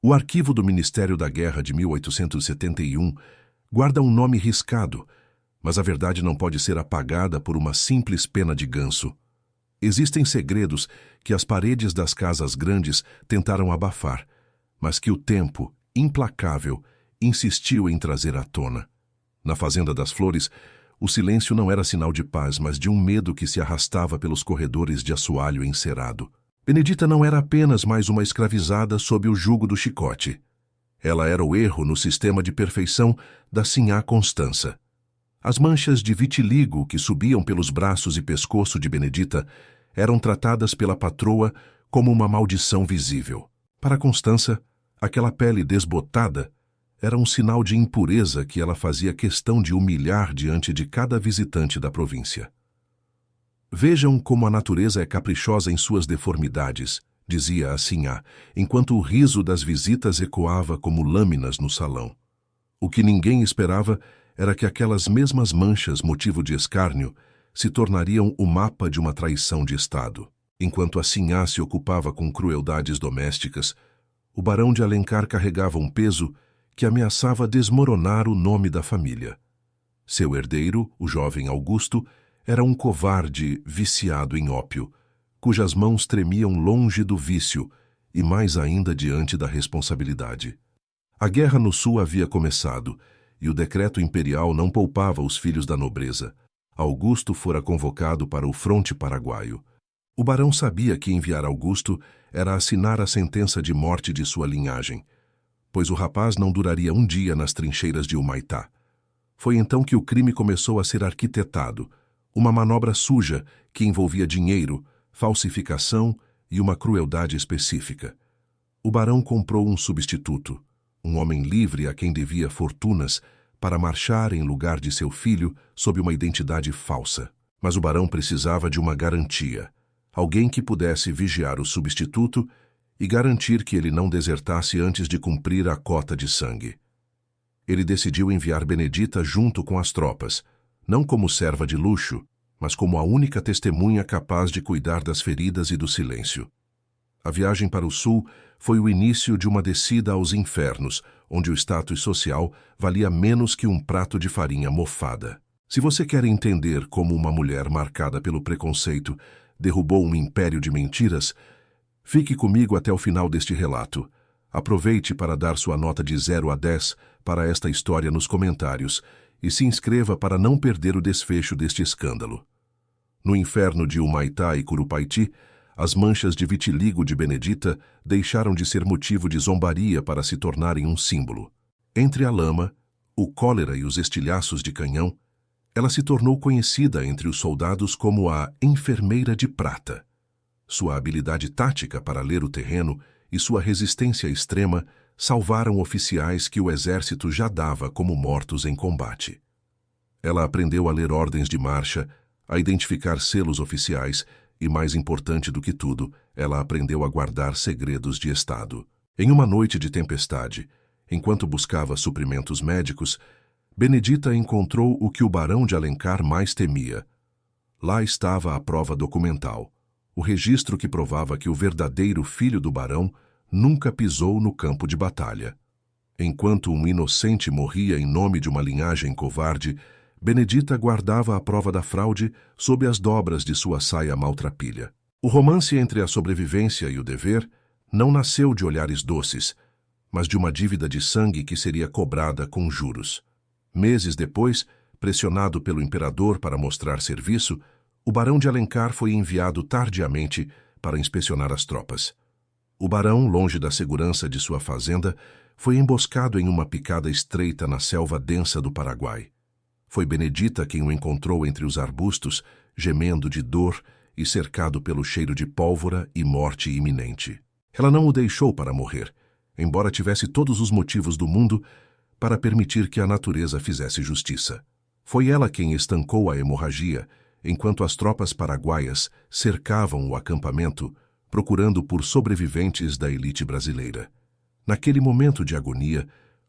O arquivo do Ministério da Guerra de 1871 guarda um nome riscado, mas a verdade não pode ser apagada por uma simples pena de ganso. Existem segredos que as paredes das casas grandes tentaram abafar, mas que o tempo, implacável, insistiu em trazer à tona. Na Fazenda das Flores, o silêncio não era sinal de paz, mas de um medo que se arrastava pelos corredores de assoalho encerado. Benedita não era apenas mais uma escravizada sob o jugo do chicote. Ela era o erro no sistema de perfeição da Sinhá Constança. As manchas de vitiligo que subiam pelos braços e pescoço de Benedita eram tratadas pela patroa como uma maldição visível. Para Constança, aquela pele desbotada era um sinal de impureza que ela fazia questão de humilhar diante de cada visitante da província. Vejam como a natureza é caprichosa em suas deformidades, dizia a Sinhá, enquanto o riso das visitas ecoava como lâminas no salão. O que ninguém esperava era que aquelas mesmas manchas, motivo de escárnio, se tornariam o mapa de uma traição de Estado. Enquanto a Sinhá se ocupava com crueldades domésticas, o barão de Alencar carregava um peso que ameaçava desmoronar o nome da família. Seu herdeiro, o jovem Augusto, era um covarde viciado em ópio, cujas mãos tremiam longe do vício e mais ainda diante da responsabilidade. A guerra no sul havia começado, e o decreto imperial não poupava os filhos da nobreza. Augusto fora convocado para o fronte paraguaio. O barão sabia que enviar Augusto era assinar a sentença de morte de sua linhagem, pois o rapaz não duraria um dia nas trincheiras de Humaitá. Foi então que o crime começou a ser arquitetado, uma manobra suja que envolvia dinheiro, falsificação e uma crueldade específica. O barão comprou um substituto, um homem livre a quem devia fortunas, para marchar em lugar de seu filho sob uma identidade falsa. Mas o barão precisava de uma garantia, alguém que pudesse vigiar o substituto e garantir que ele não desertasse antes de cumprir a cota de sangue. Ele decidiu enviar Benedita junto com as tropas, não como serva de luxo, mas como a única testemunha capaz de cuidar das feridas e do silêncio. A viagem para o sul foi o início de uma descida aos infernos, onde o status social valia menos que um prato de farinha mofada. Se você quer entender como uma mulher marcada pelo preconceito derrubou um império de mentiras, fique comigo até o final deste relato. Aproveite para dar sua nota de 0 a 10 para esta história nos comentários e se inscreva para não perder o desfecho deste escândalo. No inferno de Humaitá e Curupaiti, as manchas de vitiligo de Benedita deixaram de ser motivo de zombaria para se tornarem um símbolo. Entre a lama, o cólera e os estilhaços de canhão, ela se tornou conhecida entre os soldados como a enfermeira de prata. Sua habilidade tática para ler o terreno e sua resistência extrema salvaram oficiais que o exército já dava como mortos em combate. Ela aprendeu a ler ordens de marcha, a identificar selos oficiais e, mais importante do que tudo, ela aprendeu a guardar segredos de Estado. Em uma noite de tempestade, enquanto buscava suprimentos médicos, Benedita encontrou o que o barão de Alencar mais temia. Lá estava a prova documental, o registro que provava que o verdadeiro filho do barão nunca pisou no campo de batalha. Enquanto um inocente morria em nome de uma linhagem covarde, Benedita guardava a prova da fraude sob as dobras de sua saia maltrapilha. O romance entre a sobrevivência e o dever não nasceu de olhares doces, mas de uma dívida de sangue que seria cobrada com juros. Meses depois, pressionado pelo imperador para mostrar serviço, o barão de Alencar foi enviado tardiamente para inspecionar as tropas. O barão, longe da segurança de sua fazenda, foi emboscado em uma picada estreita na selva densa do Paraguai. Foi Benedita quem o encontrou entre os arbustos, gemendo de dor e cercado pelo cheiro de pólvora e morte iminente. Ela não o deixou para morrer, embora tivesse todos os motivos do mundo para permitir que a natureza fizesse justiça. Foi ela quem estancou a hemorragia, enquanto as tropas paraguaias cercavam o acampamento, procurando por sobreviventes da elite brasileira. Naquele momento de agonia,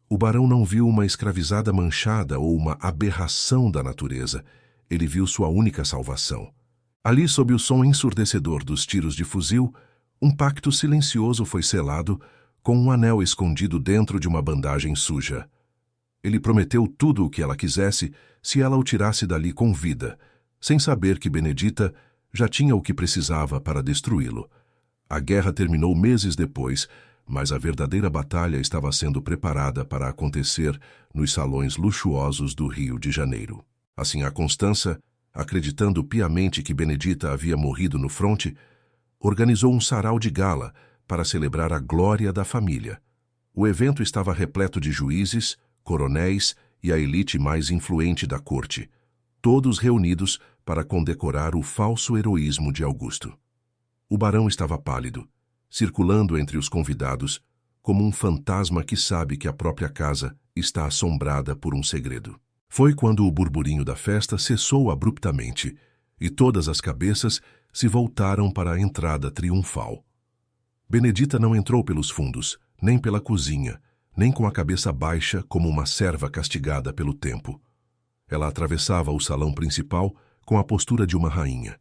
o barão não viu uma escravizada manchada ou uma aberração da natureza. Ele viu sua única salvação. Ali, sob o som ensurdecedor dos tiros de fuzil, um pacto silencioso foi selado com um anel escondido dentro de uma bandagem suja. Ele prometeu tudo o que ela quisesse se ela o tirasse dali com vida, sem saber que Benedita já tinha o que precisava para destruí-lo. A guerra terminou meses depois, mas a verdadeira batalha estava sendo preparada para acontecer nos salões luxuosos do Rio de Janeiro. Assim, a Constança, acreditando piamente que Benedita havia morrido no fronte, organizou um sarau de gala para celebrar a glória da família. O evento estava repleto de juízes, coronéis e a elite mais influente da corte, todos reunidos para condecorar o falso heroísmo de Augusto. O barão estava pálido, circulando entre os convidados, como um fantasma que sabe que a própria casa está assombrada por um segredo. Foi quando o burburinho da festa cessou abruptamente e todas as cabeças se voltaram para a entrada triunfal. Benedita não entrou pelos fundos, nem pela cozinha, nem com a cabeça baixa como uma serva castigada pelo tempo. Ela atravessava o salão principal com a postura de uma rainha,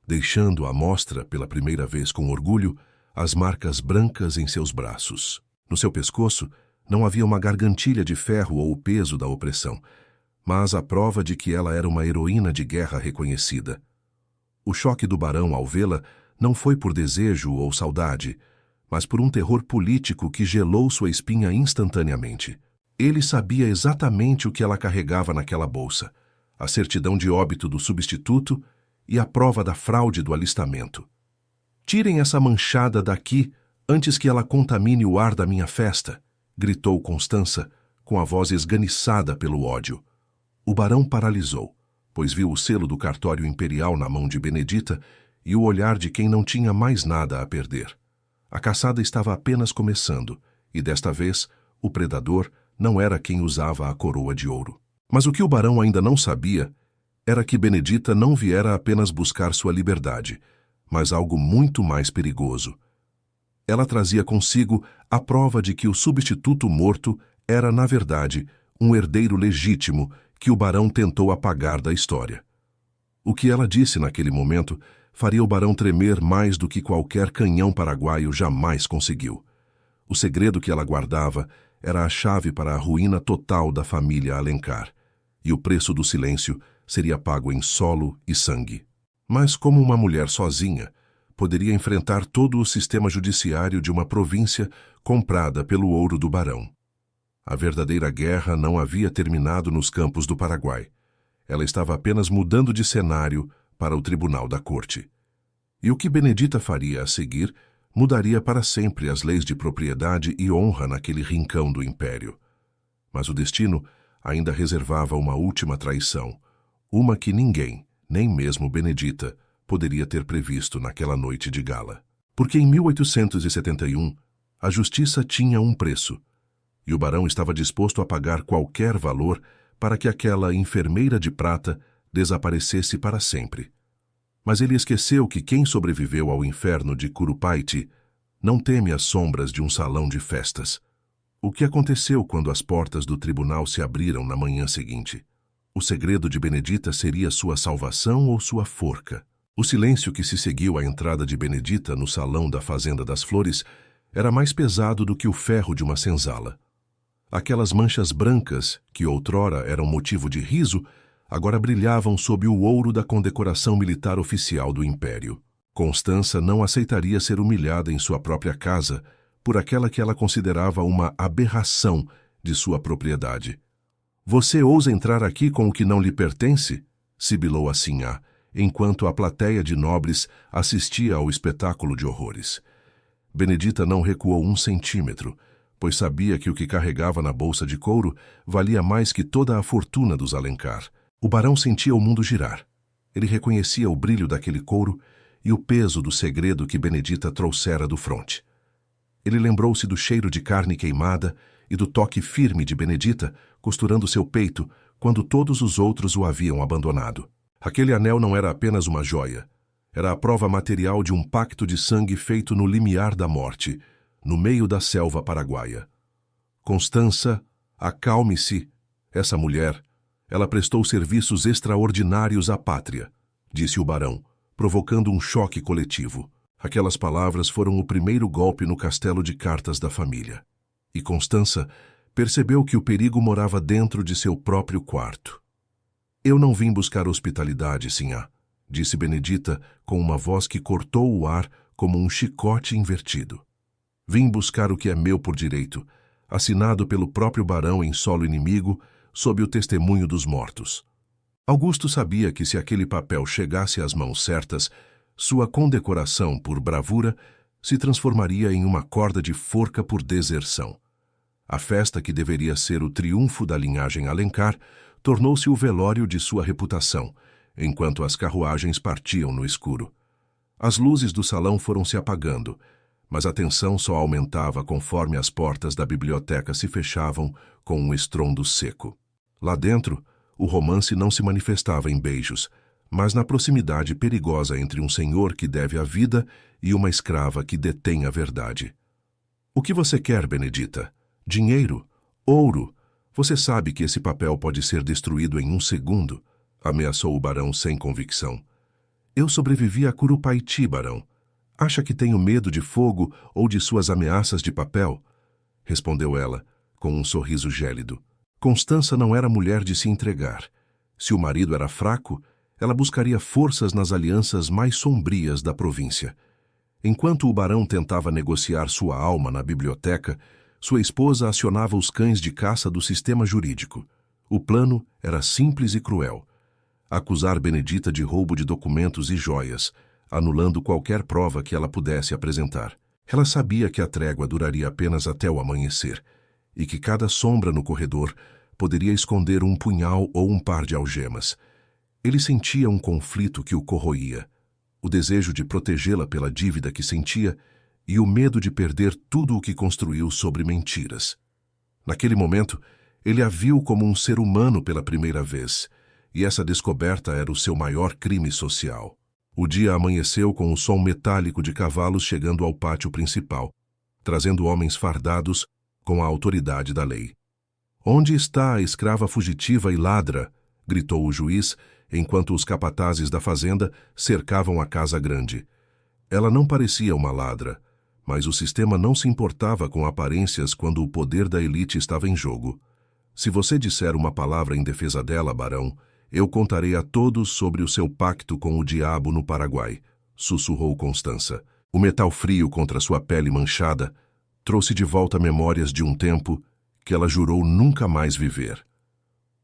deixando à mostra, pela primeira vez com orgulho, as marcas brancas em seus braços. No seu pescoço não havia uma gargantilha de ferro ou o peso da opressão, mas a prova de que ela era uma heroína de guerra reconhecida. O choque do barão ao vê-la não foi por desejo ou saudade, mas por um terror político que gelou sua espinha instantaneamente. Ele sabia exatamente o que ela carregava naquela bolsa: a certidão de óbito do substituto e a prova da fraude do alistamento. "Tirem essa manchada daqui antes que ela contamine o ar da minha festa", gritou Constança, com a voz esganiçada pelo ódio. O barão paralisou, pois viu o selo do cartório imperial na mão de Benedita e o olhar de quem não tinha mais nada a perder. A caçada estava apenas começando, e desta vez o predador não era quem usava a coroa de ouro. Mas o que o barão ainda não sabia era que Benedita não viera apenas buscar sua liberdade, mas algo muito mais perigoso. Ela trazia consigo a prova de que o substituto morto era, na verdade, um herdeiro legítimo que o barão tentou apagar da história. O que ela disse naquele momento faria o barão tremer mais do que qualquer canhão paraguaio jamais conseguiu. O segredo que ela guardava era a chave para a ruína total da família Alencar, e o preço do silêncio seria pago em solo e sangue. Mas como uma mulher sozinha poderia enfrentar todo o sistema judiciário de uma província comprada pelo ouro do barão? A verdadeira guerra não havia terminado nos campos do Paraguai. Ela estava apenas mudando de cenário para o tribunal da corte. E o que Benedita faria a seguir mudaria para sempre as leis de propriedade e honra naquele rincão do império. Mas o destino ainda reservava uma última traição, uma que ninguém, nem mesmo Benedita, poderia ter previsto naquela noite de gala. Porque em 1871, a justiça tinha um preço, e o barão estava disposto a pagar qualquer valor para que aquela enfermeira de prata desaparecesse para sempre. Mas ele esqueceu que quem sobreviveu ao inferno de Curupaiti não teme as sombras de um salão de festas. O que aconteceu quando as portas do tribunal se abriram na manhã seguinte? O segredo de Benedita seria sua salvação ou sua forca? O silêncio que se seguiu à entrada de Benedita no salão da Fazenda das Flores era mais pesado do que o ferro de uma senzala. Aquelas manchas brancas, que outrora eram motivo de riso, agora brilhavam sob o ouro da condecoração militar oficial do Império. Constança não aceitaria ser humilhada em sua própria casa por aquela que ela considerava uma aberração de sua propriedade. "Você ousa entrar aqui com o que não lhe pertence?", sibilou a sinhá, enquanto a plateia de nobres assistia ao espetáculo de horrores. Benedita não recuou 1 centímetro, pois sabia que o que carregava na bolsa de couro valia mais que toda a fortuna dos Alencar. O barão sentia o mundo girar. Ele reconhecia o brilho daquele couro e o peso do segredo que Benedita trouxera do fronte. Ele lembrou-se do cheiro de carne queimada e do toque firme de Benedita costurando seu peito quando todos os outros o haviam abandonado. Aquele anel não era apenas uma joia. Era a prova material de um pacto de sangue feito no limiar da morte, no meio da selva paraguaia. "Constança, acalme-se. Essa mulher, ela prestou serviços extraordinários à pátria", disse o barão, provocando um choque coletivo. Aquelas palavras foram o primeiro golpe no castelo de cartas da família. E Constança percebeu que o perigo morava dentro de seu próprio quarto. Eu não vim buscar hospitalidade, sinhá, disse Benedita com uma voz que cortou o ar como um chicote invertido. Vim buscar o que é meu por direito, assinado pelo próprio barão em solo inimigo, sob o testemunho dos mortos. Augusto sabia que se aquele papel chegasse às mãos certas, sua condecoração por bravura se transformaria em uma corda de forca por deserção. A festa que deveria ser o triunfo da linhagem Alencar tornou-se o velório de sua reputação, enquanto as carruagens partiam no escuro. As luzes do salão foram se apagando, mas a tensão só aumentava conforme as portas da biblioteca se fechavam com um estrondo seco. Lá dentro, o romance não se manifestava em beijos, mas na proximidade perigosa entre um senhor que deve a vida e uma escrava que detém a verdade. O que você quer, Benedita? Dinheiro? Ouro? Você sabe que esse papel pode ser destruído em um segundo, ameaçou o barão sem convicção. Eu sobrevivi a Curupaiti, barão. Acha que tenho medo de fogo ou de suas ameaças de papel? Respondeu ela, com um sorriso gélido. Constança não era mulher de se entregar. Se o marido era fraco, ela buscaria forças nas alianças mais sombrias da província. Enquanto o barão tentava negociar sua alma na biblioteca, sua esposa acionava os cães de caça do sistema jurídico. O plano era simples e cruel. Acusar Benedita de roubo de documentos e joias, anulando qualquer prova que ela pudesse apresentar. Ela sabia que a trégua duraria apenas até o amanhecer, e que cada sombra no corredor poderia esconder um punhal ou um par de algemas. Ele sentia um conflito que o corroía, o desejo de protegê-la pela dívida que sentia e o medo de perder tudo o que construiu sobre mentiras. Naquele momento, ele a viu como um ser humano pela primeira vez, e essa descoberta era o seu maior crime social. O dia amanheceu com o som metálico de cavalos chegando ao pátio principal, trazendo homens fardados com a autoridade da lei. "Onde está a escrava fugitiva e ladra?" gritou o juiz, enquanto os capatazes da fazenda cercavam a casa grande. Ela não parecia uma ladra, mas o sistema não se importava com aparências quando o poder da elite estava em jogo. "Se você disser uma palavra em defesa dela, barão, eu contarei a todos sobre o seu pacto com o diabo no Paraguai", sussurrou Constança. O metal frio contra sua pele manchada trouxe de volta memórias de um tempo que ela jurou nunca mais viver.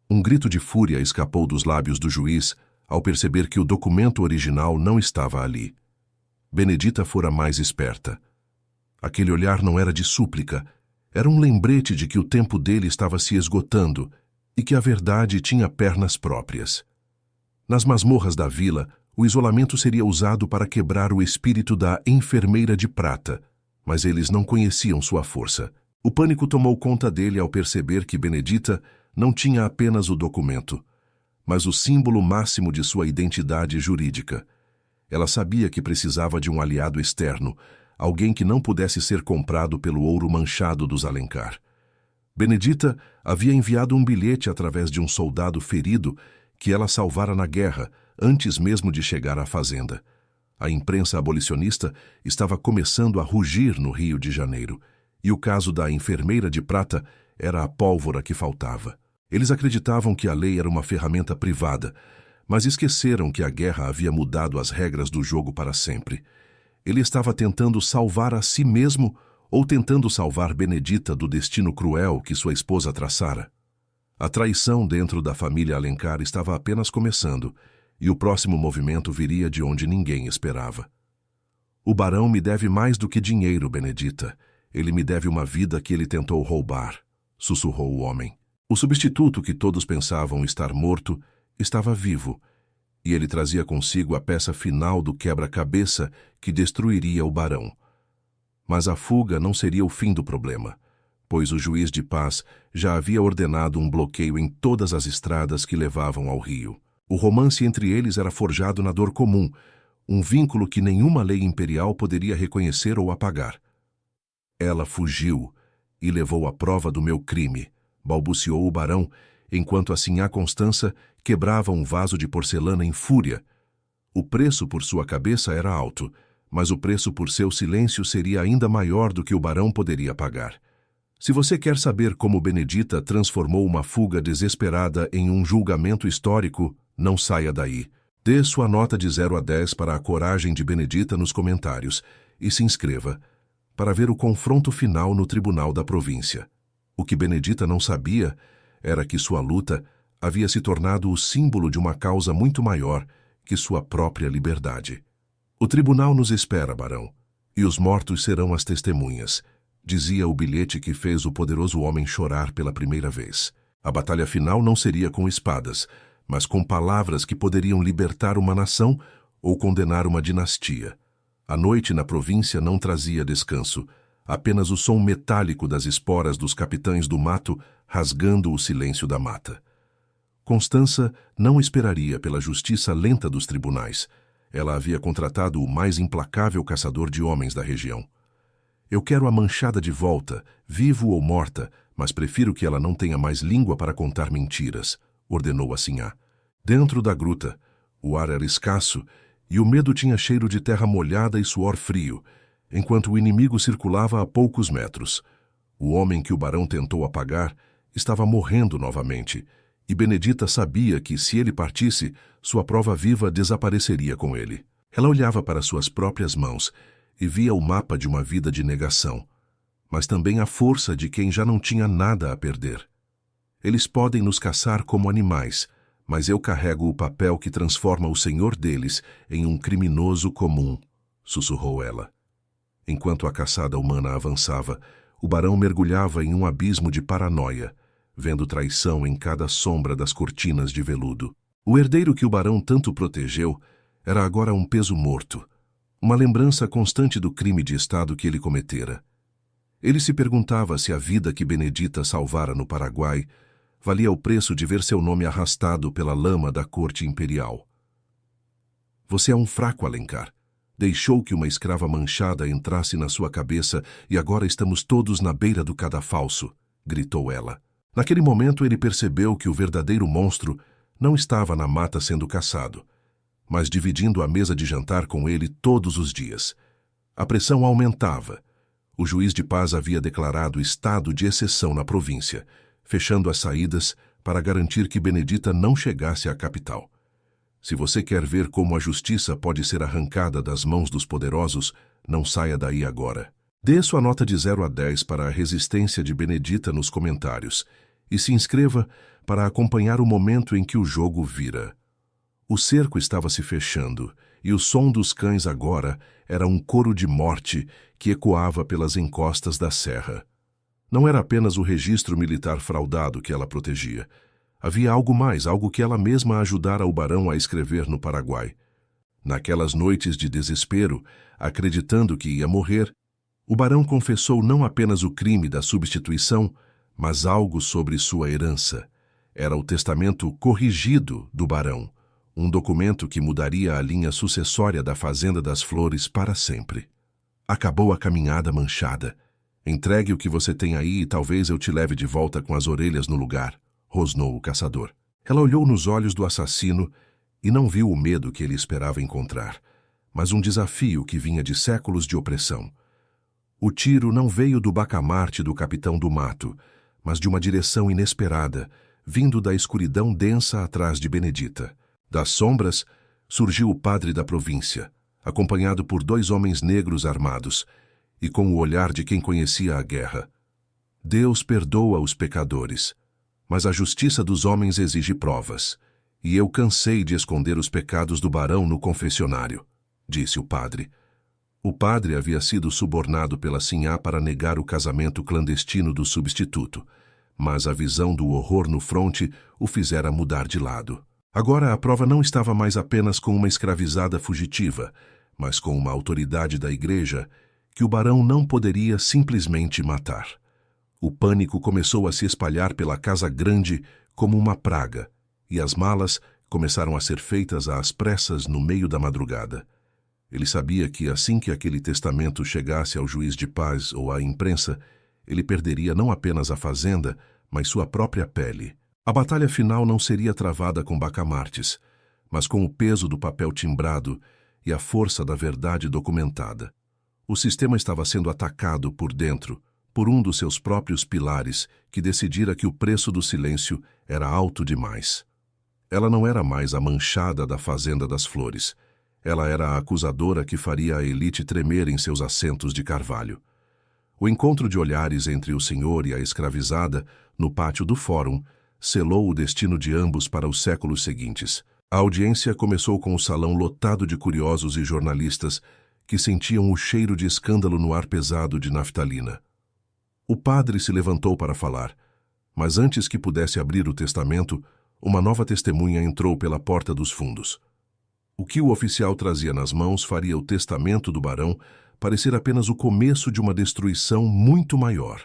Um grito de fúria escapou dos lábios do juiz ao perceber que o documento original não estava ali. Benedita fora mais esperta. Aquele olhar não era de súplica, era um lembrete de que o tempo dele estava se esgotando e que a verdade tinha pernas próprias. Nas masmorras da vila, o isolamento seria usado para quebrar o espírito da enfermeira de prata, mas eles não conheciam sua força. O pânico tomou conta dele ao perceber que Benedita não tinha apenas o documento, mas o símbolo máximo de sua identidade jurídica. Ela sabia que precisava de um aliado externo, alguém que não pudesse ser comprado pelo ouro manchado dos Alencar. Benedita havia enviado um bilhete através de um soldado ferido que ela salvara na guerra, antes mesmo de chegar à fazenda. A imprensa abolicionista estava começando a rugir no Rio de Janeiro, e o caso da enfermeira de prata era a pólvora que faltava. Eles acreditavam que a lei era uma ferramenta privada, mas esqueceram que a guerra havia mudado as regras do jogo para sempre. Ele estava tentando salvar a si mesmo ou tentando salvar Benedita do destino cruel que sua esposa traçara. A traição dentro da família Alencar estava apenas começando, e o próximo movimento viria de onde ninguém esperava. "O barão me deve mais do que dinheiro, Benedita. Ele me deve uma vida que ele tentou roubar", sussurrou o homem. O substituto que todos pensavam estar morto estava vivo, e ele trazia consigo a peça final do quebra-cabeça que destruiria o barão. Mas a fuga não seria o fim do problema, pois o juiz de paz já havia ordenado um bloqueio em todas as estradas que levavam ao rio. O romance entre eles era forjado na dor comum, um vínculo que nenhuma lei imperial poderia reconhecer ou apagar. "Ela fugiu e levou a prova do meu crime", balbuciou o barão, enquanto a sinhá Constança quebrava um vaso de porcelana em fúria. O preço por sua cabeça era alto, mas o preço por seu silêncio seria ainda maior do que o barão poderia pagar. Se você quer saber como Benedita transformou uma fuga desesperada em um julgamento histórico, não saia daí. Dê sua nota de 0 a 10 para a coragem de Benedita nos comentários e se inscreva para ver o confronto final no Tribunal da Província. O que Benedita não sabia era que sua luta havia se tornado o símbolo de uma causa muito maior que sua própria liberdade. O tribunal nos espera, barão, e os mortos serão as testemunhas, dizia o bilhete que fez o poderoso homem chorar pela primeira vez. A batalha final não seria com espadas, mas com palavras que poderiam libertar uma nação ou condenar uma dinastia. A noite na província não trazia descanso, apenas o som metálico das esporas dos capitães do mato rasgando o silêncio da mata. Constança não esperaria pela justiça lenta dos tribunais. Ela havia contratado o mais implacável caçador de homens da região. Eu quero a manchada de volta, vivo ou morta, mas prefiro que ela não tenha mais língua para contar mentiras, ordenou a Sinhá. Dentro da gruta, o ar era escasso e o medo tinha cheiro de terra molhada e suor frio, enquanto o inimigo circulava a poucos metros. O homem que o barão tentou apagar estava morrendo novamente, e Benedita sabia que, se ele partisse, sua prova viva desapareceria com ele. Ela olhava para suas próprias mãos e via o mapa de uma vida de negação, mas também a força de quem já não tinha nada a perder. Eles podem nos caçar como animais, mas eu carrego o papel que transforma o senhor deles em um criminoso comum, sussurrou ela. Enquanto a caçada humana avançava, o barão mergulhava em um abismo de paranoia, vendo traição em cada sombra das cortinas de veludo. O herdeiro que o barão tanto protegeu era agora um peso morto, uma lembrança constante do crime de Estado que ele cometera. Ele se perguntava se a vida que Benedita salvara no Paraguai valia o preço de ver seu nome arrastado pela lama da corte imperial. Você é um fraco, Alencar. Deixou que uma escrava manchada entrasse na sua cabeça e agora estamos todos na beira do cadafalso, gritou ela. Naquele momento ele percebeu que o verdadeiro monstro não estava na mata sendo caçado, mas dividindo a mesa de jantar com ele todos os dias. A pressão aumentava. O juiz de paz havia declarado estado de exceção na província, fechando as saídas para garantir que Benedita não chegasse à capital. Se você quer ver como a justiça pode ser arrancada das mãos dos poderosos, não saia daí agora. Dê sua nota de 0 a 10 para a resistência de Benedita nos comentários e se inscreva para acompanhar o momento em que o jogo vira. O cerco estava se fechando e o som dos cães agora era um coro de morte que ecoava pelas encostas da serra. Não era apenas o registro militar fraudado que ela protegia. Havia algo mais, algo que ela mesma ajudara o barão a escrever no Paraguai. Naquelas noites de desespero, acreditando que ia morrer, o barão confessou não apenas o crime da substituição, mas algo sobre sua herança. Era o testamento corrigido do barão, um documento que mudaria a linha sucessória da Fazenda das Flores para sempre. Acabou a caminhada manchada. Entregue o que você tem aí e talvez eu te leve de volta com as orelhas no lugar, rosnou o caçador. Ela olhou nos olhos do assassino e não viu o medo que ele esperava encontrar, mas um desafio que vinha de séculos de opressão. O tiro não veio do bacamarte do capitão do mato, mas de uma direção inesperada, vindo da escuridão densa atrás de Benedita. Das sombras, surgiu o padre da província, acompanhado por 2 homens negros armados, e com o olhar de quem conhecia a guerra. Deus perdoa os pecadores, mas a justiça dos homens exige provas, e eu cansei de esconder os pecados do barão no confessionário, disse o padre. O padre havia sido subornado pela Sinhá para negar o casamento clandestino do substituto, mas a visão do horror no fronte o fizera mudar de lado. Agora a prova não estava mais apenas com uma escravizada fugitiva, mas com uma autoridade da igreja que o barão não poderia simplesmente matar. O pânico começou a se espalhar pela casa grande como uma praga, e as malas começaram a ser feitas às pressas no meio da madrugada. Ele sabia que assim que aquele testamento chegasse ao juiz de paz ou à imprensa, ele perderia não apenas a fazenda, mas sua própria pele. A batalha final não seria travada com bacamartes, mas com o peso do papel timbrado e a força da verdade documentada. O sistema estava sendo atacado por dentro, por um dos seus próprios pilares, que decidira que o preço do silêncio era alto demais. Ela não era mais a manchada da Fazenda das Flores. Ela era a acusadora que faria a elite tremer em seus assentos de carvalho. O encontro de olhares entre o senhor e a escravizada, no pátio do fórum, selou o destino de ambos para os séculos seguintes. A audiência começou com o salão lotado de curiosos e jornalistas que sentiam o cheiro de escândalo no ar pesado de naftalina. O padre se levantou para falar, mas antes que pudesse abrir o testamento, uma nova testemunha entrou pela porta dos fundos. O que o oficial trazia nas mãos faria o testamento do barão parecer apenas o começo de uma destruição muito maior.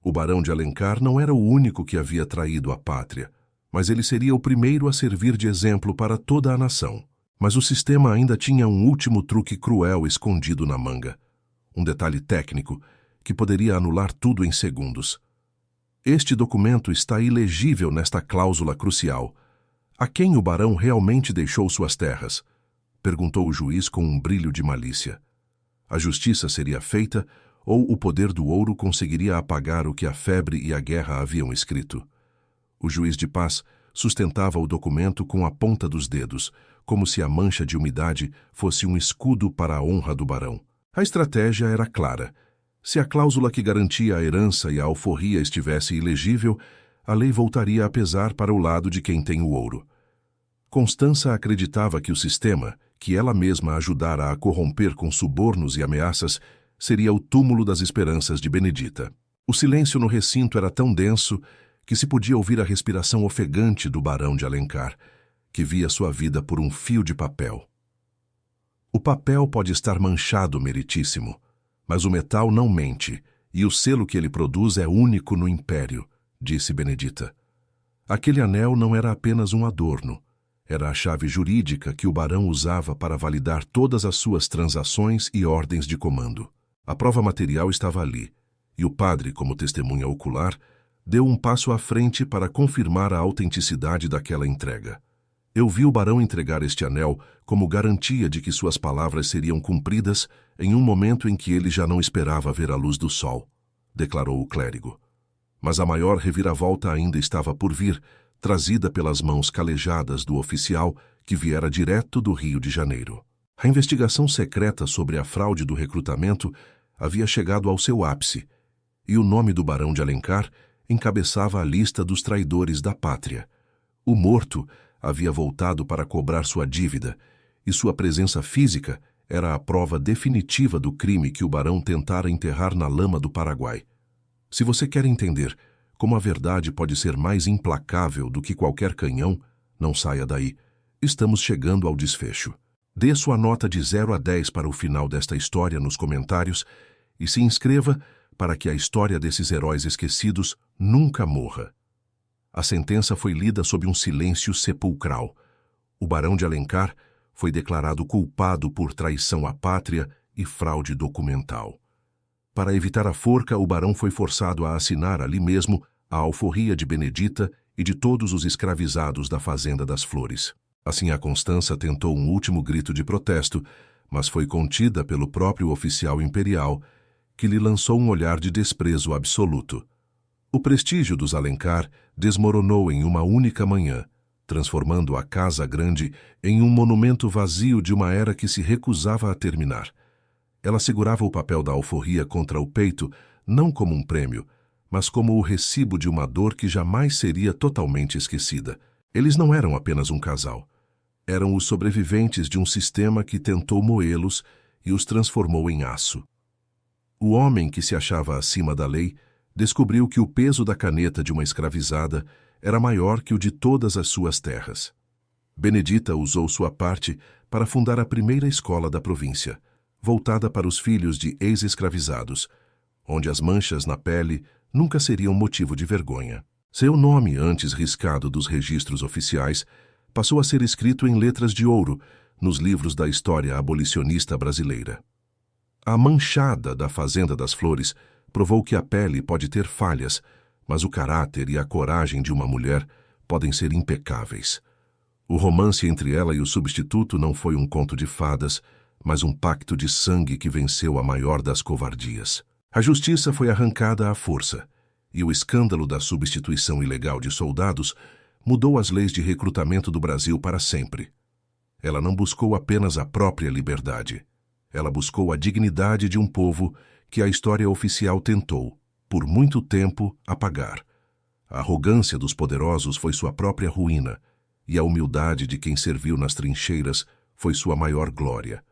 O barão de Alencar não era o único que havia traído a pátria, mas ele seria o primeiro a servir de exemplo para toda a nação. Mas o sistema ainda tinha um último truque cruel escondido na manga. Um detalhe técnico que poderia anular tudo em segundos. Este documento está ilegível nesta cláusula crucial. A quem o barão realmente deixou suas terras? Perguntou o juiz com um brilho de malícia. A justiça seria feita ou o poder do ouro conseguiria apagar o que a febre e a guerra haviam escrito? O juiz de paz sustentava o documento com a ponta dos dedos, como se a mancha de umidade fosse um escudo para a honra do barão. A estratégia era clara. Se a cláusula que garantia a herança e a alforria estivesse ilegível, a lei voltaria a pesar para o lado de quem tem o ouro. Constança acreditava que o sistema, que ela mesma ajudara a corromper com subornos e ameaças, seria o túmulo das esperanças de Benedita. O silêncio no recinto era tão denso que se podia ouvir a respiração ofegante do barão de Alencar, que via sua vida por um fio de papel. O papel pode estar manchado, meritíssimo, mas o metal não mente, e o selo que ele produz é único no império, disse Benedita. Aquele anel não era apenas um adorno, era a chave jurídica que o barão usava para validar todas as suas transações e ordens de comando. A prova material estava ali, e o padre, como testemunha ocular, deu um passo à frente para confirmar a autenticidade daquela entrega. Eu vi o barão entregar este anel como garantia de que suas palavras seriam cumpridas em um momento em que ele já não esperava ver a luz do sol, declarou o clérigo. Mas a maior reviravolta ainda estava por vir, trazida pelas mãos calejadas do oficial que viera direto do Rio de Janeiro. A investigação secreta sobre a fraude do recrutamento havia chegado ao seu ápice, e o nome do barão de Alencar encabeçava a lista dos traidores da pátria. O morto havia voltado para cobrar sua dívida, e sua presença física era a prova definitiva do crime que o barão tentara enterrar na lama do Paraguai. Se você quer entender como a verdade pode ser mais implacável do que qualquer canhão, não saia daí. Estamos chegando ao desfecho. Dê sua nota de 0 a 10 para o final desta história nos comentários e se inscreva para que a história desses heróis esquecidos nunca morra. A sentença foi lida sob um silêncio sepulcral. O barão de Alencar foi declarado culpado por traição à pátria e fraude documental. Para evitar a forca, o barão foi forçado a assinar ali mesmo a alforria de Benedita e de todos os escravizados da Fazenda das Flores. Assim, a Constança tentou um último grito de protesto, mas foi contida pelo próprio oficial imperial, que lhe lançou um olhar de desprezo absoluto. O prestígio dos Alencar desmoronou em uma única manhã, transformando a Casa Grande em um monumento vazio de uma era que se recusava a terminar. Ela segurava o papel da alforria contra o peito, não como um prêmio, mas como o recibo de uma dor que jamais seria totalmente esquecida. Eles não eram apenas um casal. Eram os sobreviventes de um sistema que tentou moê-los e os transformou em aço. O homem que se achava acima da lei descobriu que o peso da caneta de uma escravizada era maior que o de todas as suas terras. Benedita usou sua parte para fundar a primeira escola da província, voltada para os filhos de ex-escravizados, onde as manchas na pele nunca seriam motivo de vergonha. Seu nome, antes riscado dos registros oficiais, passou a ser escrito em letras de ouro nos livros da história abolicionista brasileira. A manchada da Fazenda das Flores provou que a pele pode ter falhas, mas o caráter e a coragem de uma mulher podem ser impecáveis. O romance entre ela e o substituto não foi um conto de fadas, mas um pacto de sangue que venceu a maior das covardias. A justiça foi arrancada à força, e o escândalo da substituição ilegal de soldados mudou as leis de recrutamento do Brasil para sempre. Ela não buscou apenas a própria liberdade. Ela buscou a dignidade de um povo que a história oficial tentou, por muito tempo, apagar. A arrogância dos poderosos foi sua própria ruína, e a humildade de quem serviu nas trincheiras foi sua maior glória.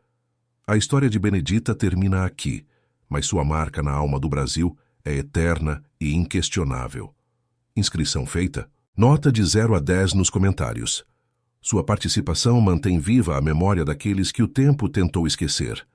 A história de Benedita termina aqui, mas sua marca na alma do Brasil é eterna e inquestionável. Inscrição feita? Nota de 0 a 10 nos comentários. Sua participação mantém viva a memória daqueles que o tempo tentou esquecer.